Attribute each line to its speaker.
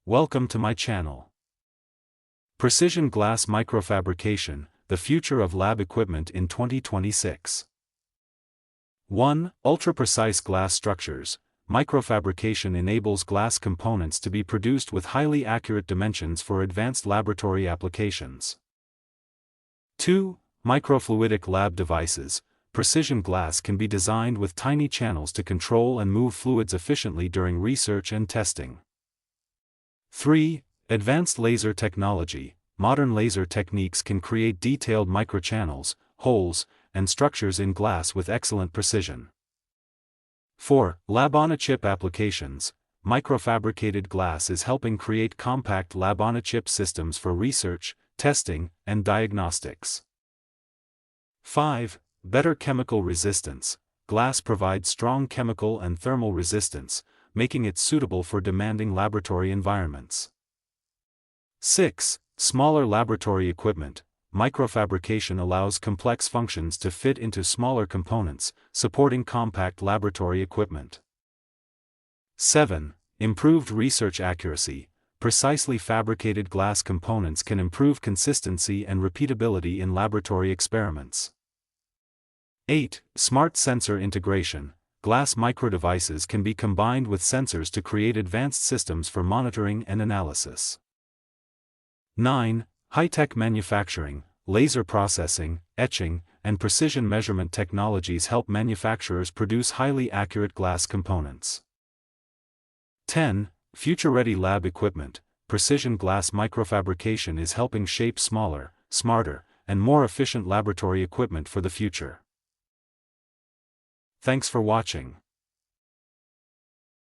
Speaker 1: Welcome to my channel. Precision Glass Microfabrication, the future of lab equipment in 2026. 1. Ultra-precise glass structures. Microfabrication enables glass components to be produced with highly accurate dimensions for advanced laboratory applications. 2. Microfluidic lab devices. Precision glass can be designed with tiny channels to control and move fluids efficiently during research and testing. 3. Advanced laser technology. Modern laser techniques can create detailed microchannels, holes, and structures in glass with excellent precision. 4. Lab-on-a-chip applications. Microfabricated glass is helping create compact lab-on-a-chip systems for research, testing, and diagnostics. 5. Better chemical resistance. Glass provides strong chemical and thermal resistance, making it suitable for demanding laboratory environments. 6. Smaller laboratory equipment. Microfabrication allows complex functions to fit into smaller components, supporting compact laboratory equipment. 7. Improved research accuracy. Precisely fabricated glass components can improve consistency and repeatability in laboratory experiments. 8. Smart sensor integration. Glass microdevices can be combined with sensors to create advanced systems for monitoring and analysis. 9. High-tech manufacturing. Laser processing, etching, and precision measurement technologies help manufacturers produce highly accurate glass components. 10. Future-ready lab equipment. Precision glass microfabrication is helping shape smaller, smarter, and more efficient laboratory equipment for the future. Thanks for watching.